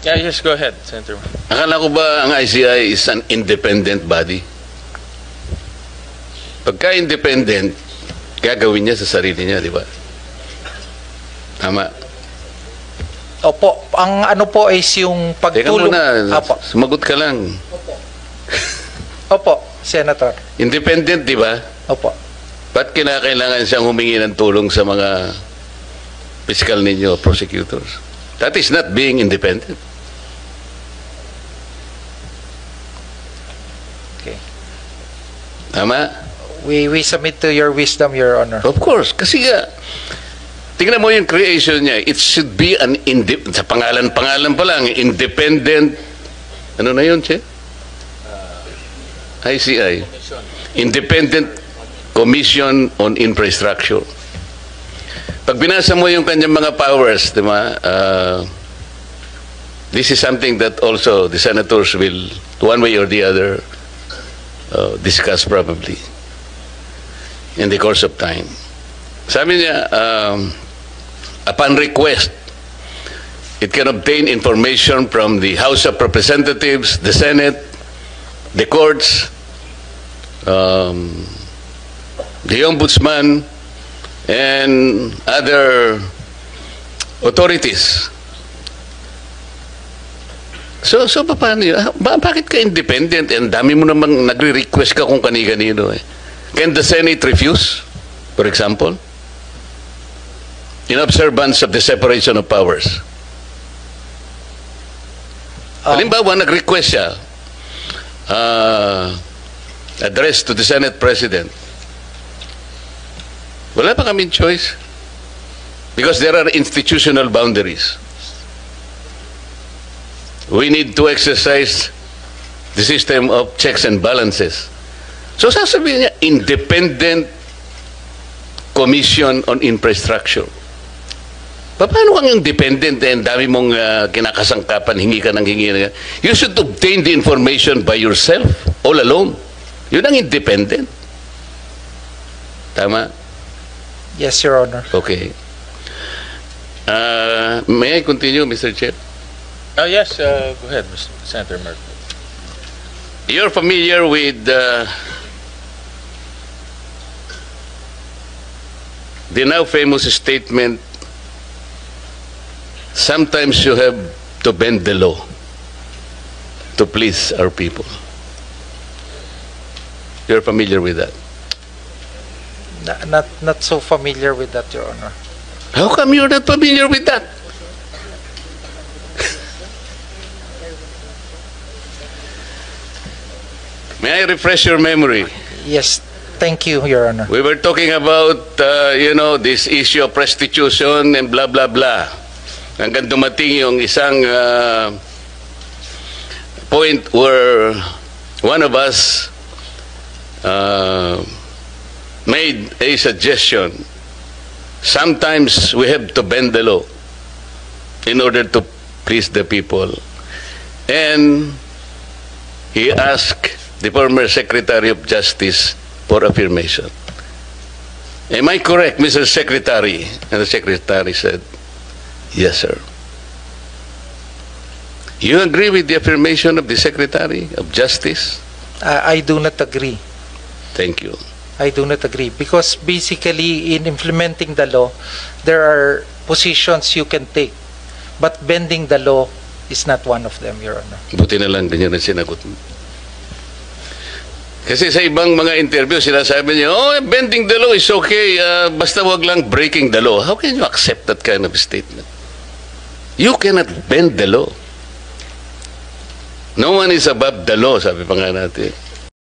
Yeah, just go ahead, Senator. Akala ko ba ang ICI is an independent body? Pagka independent, gagawin niya sa sarili niya, di ba? Tama. Opo, ang ano po is yung Teka pagtulong. muna, Opo. sumagot ka lang. Opo, Senator. Independent, di ba? Opo. Ba't kinakailangan siyang humingi ng tulong sa mga fiscal ninyo, prosecutors? That is not being independent. Okay. Tama? We submit to your wisdom, Your Honor. Of course. Kasi nga, tingnan mo yung creation niya. It should be an sa pangalan pa lang, independent, ano na yun, Che? ICI. Independent Commission on Infrastructure. Pag binasa mo yung kanyang mga powers, di ba, this is something that also the senators will, one way or the other, discuss probably in the course of time. Sabi niya, upon request, it can obtain information from the House of Representatives, the Senate, the courts, the Ombudsman, and other authorities. So paano yun? Bakit ka independent? And dami mo namang nagre-request ka kung kani-kanino eh. Can the Senate refuse, for example? In observance of the separation of powers. Halimbawa, nag-request siya, address to the Senate President. Wala pa kaming choice. Because there are institutional boundaries. We need to exercise the system of checks and balances. So sasabihin niya, Independent Commission on Infrastructure. Paano kang independent eh? Dami mong kinakasangkapan, hingi ka ng hingi. You should obtain the information by yourself, all alone. Yun ang independent. Tama? Yes, Your Honor. Okay. May I continue, Mr. Chair? Oh, yes, go ahead, Senator Murphy. You're familiar with the now famous statement, sometimes you have to bend the law to please our people. You're familiar with that? Not so familiar with that, Your Honor. How come you're not familiar with that? May I refresh your memory? Yes, thank you, Your Honor. We were talking about, this issue of restitution and blah, blah, blah. Hanggang dumating yung isang point where one of us made a suggestion. Sometimes we have to bend the law in order to please the people. And he asked the former Secretary of Justice for affirmation. Am I correct, Mr. Secretary? And the Secretary said, yes, sir. You agree with the affirmation of the Secretary of Justice? I do not agree. Thank you. I do not agree because basically in implementing the law, there are positions you can take, but bending the law is not one of them, Your Honor. Buti na lang ganyan ang sinagot mo. Kasi sa ibang mga interview, sinasabi niya, bending the law is okay, basta wag lang breaking the law. How can you accept that kind of statement? You cannot bend the law. No one is above the law, sabi pa nga natin.